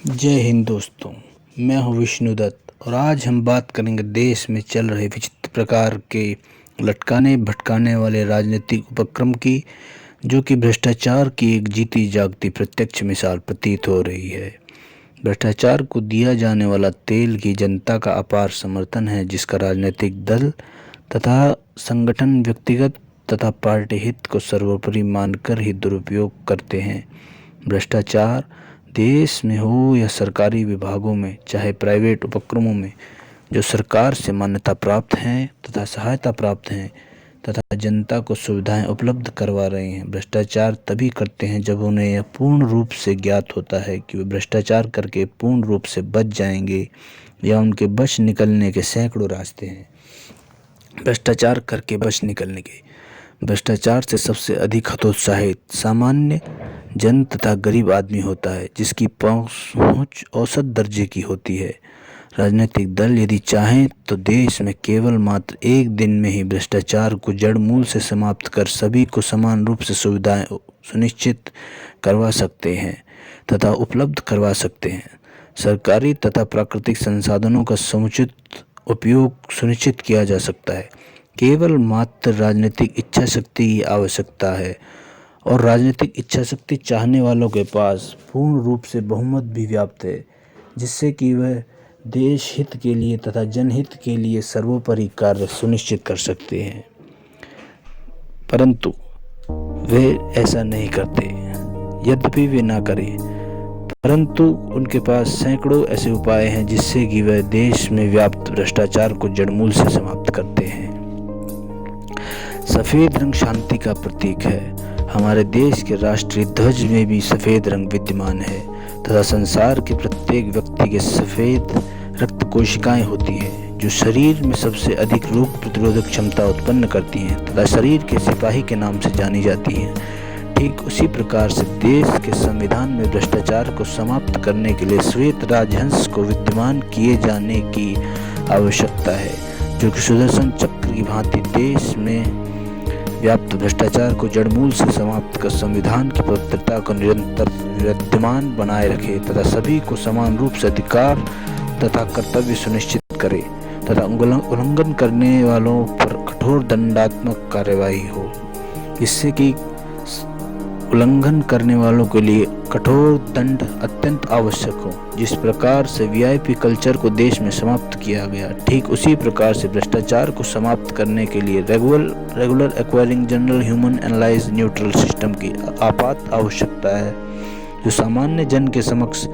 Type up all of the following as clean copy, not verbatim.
जय हिंद दोस्तों। मैं हूं विष्णुदत्त और आज हम बात करेंगे देश में चल रहे विचित्र प्रकार के लटकाने भटकाने वाले राजनीतिक उपक्रम की, जो कि भ्रष्टाचार की एक जीती जागती प्रत्यक्ष मिसाल प्रतीत हो रही है। भ्रष्टाचार को दिया जाने वाला तेल की जनता का अपार समर्थन है, जिसका राजनीतिक दल तथा संगठन व्यक्तिगत तथा पार्टी हित को सर्वोपरि मानकर ही दुरुपयोग करते हैं। भ्रष्टाचार देश में हो या सरकारी विभागों में, चाहे प्राइवेट उपक्रमों में, जो सरकार से मान्यता प्राप्त हैं तथा सहायता प्राप्त हैं तथा जनता को सुविधाएं उपलब्ध करवा रहे हैं, भ्रष्टाचार तभी करते हैं जब उन्हें यह पूर्ण रूप से ज्ञात होता है कि वे भ्रष्टाचार करके पूर्ण रूप से बच जाएंगे या उनके बच निकलने के सैकड़ों रास्ते हैं। भ्रष्टाचार करके बच निकलने के भ्रष्टाचार से सबसे अधिक हतोत्साहित सामान्य जन तथा गरीब आदमी होता है, जिसकी पहुंच औसत दर्जे की होती है। राजनीतिक दल यदि चाहें तो देश में केवल मात्र एक दिन में ही भ्रष्टाचार को जड़ मूल से समाप्त कर सभी को समान रूप से सुविधाएं सुनिश्चित करवा सकते हैं तथा उपलब्ध करवा सकते हैं। सरकारी तथा प्राकृतिक संसाधनों का समुचित उपयोग सुनिश्चित किया जा सकता है। केवल मात्र राजनीतिक इच्छा शक्ति की आवश्यकता है और राजनीतिक इच्छा शक्ति चाहने वालों के पास पूर्ण रूप से बहुमत भी व्याप्त है, जिससे कि वह देश हित के लिए तथा जनहित के लिए सर्वोपरि कार्य सुनिश्चित कर सकते हैं। परंतु वे ऐसा नहीं करते। यद्यपि वे ना करें, परंतु उनके पास सैकड़ों ऐसे उपाय हैं जिससे कि वह देश में व्याप्त भ्रष्टाचार को जड़मूल से समाप्त करते हैं। सफ़ेद रंग शांति का प्रतीक है। हमारे देश के राष्ट्रीय ध्वज में भी सफ़ेद रंग विद्यमान है तथा संसार के प्रत्येक व्यक्ति के सफ़ेद रक्त कोशिकाएं होती हैं, जो शरीर में सबसे अधिक रोग प्रतिरोधक क्षमता उत्पन्न करती हैं तथा शरीर के सिपाही के नाम से जानी जाती हैं। ठीक उसी प्रकार से देश के संविधान में भ्रष्टाचार को समाप्त करने के लिए श्वेत राजहंस को विद्यमान किए जाने की आवश्यकता है, जो कि सुदर्शन चक्र की भांति देश में व्याप्त भ्रष्टाचार को जड़मूल से समाप्त कर संविधान की पवित्रता को निरंतर विद्यमान बनाए रखे तथा सभी को समान रूप से अधिकार तथा कर्तव्य सुनिश्चित करे तथा उल्लंघन करने वालों पर कठोर दंडात्मक कार्यवाही हो। इससे कि उल्लंघन करने वालों के लिए कठोर दंड अत्यंत आवश्यक हो। जिस प्रकार से वीआईपी कल्चर को देश में समाप्त किया गया, ठीक उसी प्रकार से भ्रष्टाचार को समाप्त करने के लिए regular acquiring general human analyse neutral system की आपात आवश्यकता है, जो सामान्य जन के समक्ष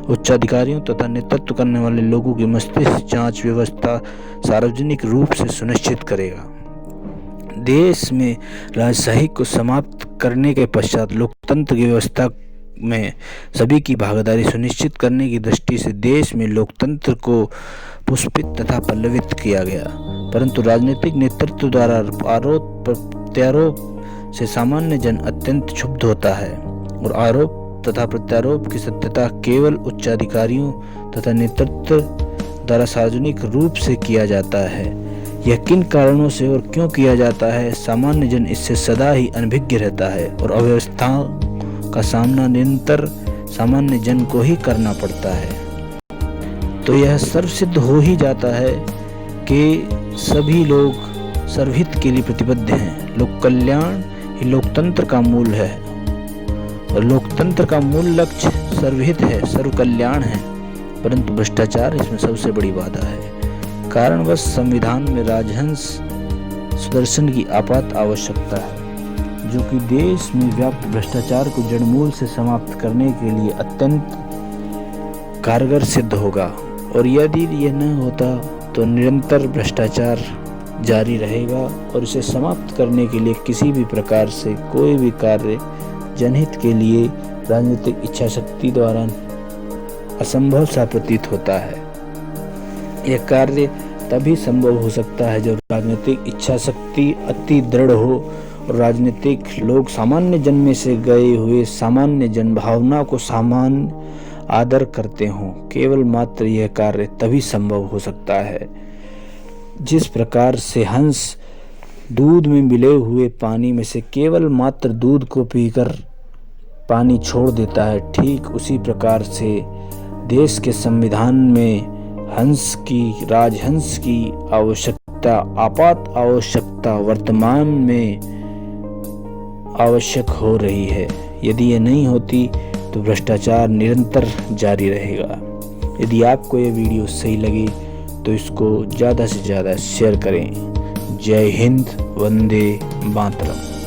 उच्चाधिकारियों तथा नेतृत्व करने वाले लोगों की मस्तिष्क जांच व्यवस्था सार्वजनिक रूप से सुनिश्चित करेगा। देश में राजशाही को समाप्त करने के पश्चात लोकतंत्र की व्यवस्था में सभी की भागीदारी सुनिश्चित करने की दृष्टि से देश में लोकतंत्र को पुष्पित तथा पल्लवित किया गया। परंतु राजनीतिक नेतृत्व द्वारा आरोप प्रत्यारोप से सामान्य जन अत्यंत क्षुब्ध होता है और आरोप तथा प्रत्यारोप की सत्यता केवल उच्चाधिकारियों तथा नेतृत्व द्वारा सार्वजनिक रूप से किया जाता है। यह किन कारणों से और क्यों किया जाता है, सामान्य जन इससे सदा ही अनभिज्ञ रहता है और अव्यवस्थाओं का सामना निरंतर सामान्य जन को ही करना पड़ता है। तो यह सर्वसिद्ध हो ही जाता है कि सभी लोग सर्वहित के लिए प्रतिबद्ध हैं। लोक कल्याण ही लोकतंत्र का मूल है और लोकतंत्र का मूल लक्ष्य सर्वहित है, सर्व कल्याण है। परंतु भ्रष्टाचार इसमें सबसे बड़ी बाधा है। कारणवश संविधान में राजहंस सुदर्शन की आपात आवश्यकता है, जो कि देश में व्याप्त भ्रष्टाचार को जड़मूल से समाप्त करने के लिए अत्यंत कारगर सिद्ध होगा। और यदि यह न होता तो निरंतर भ्रष्टाचार जारी रहेगा और इसे समाप्त करने के लिए किसी भी प्रकार से कोई भी कार्य जनहित के लिए राजनीतिक इच्छा शक्ति द्वारा असंभव सा प्रतीत होता है। यह कार्य तभी संभव हो सकता है जब राजनीतिक इच्छा शक्ति अति दृढ़ हो और राजनीतिक लोग सामान्य जन में से गए हुए सामान्य जन भावना को सामान्य आदर करते हों। केवल मात्र यह कार्य तभी संभव हो सकता है। जिस प्रकार से हंस दूध में मिले हुए पानी में से केवल मात्र दूध को पीकर पानी छोड़ देता है, ठीक उसी प्रकार से देश के संविधान में राजहंस की आवश्यकता, आपात आवश्यकता वर्तमान में आवश्यक हो रही है। यदि ये नहीं होती तो भ्रष्टाचार निरंतर जारी रहेगा। यदि आपको ये वीडियो सही लगे तो इसको ज़्यादा से ज़्यादा शेयर करें। जय हिंद, वंदे मातरम।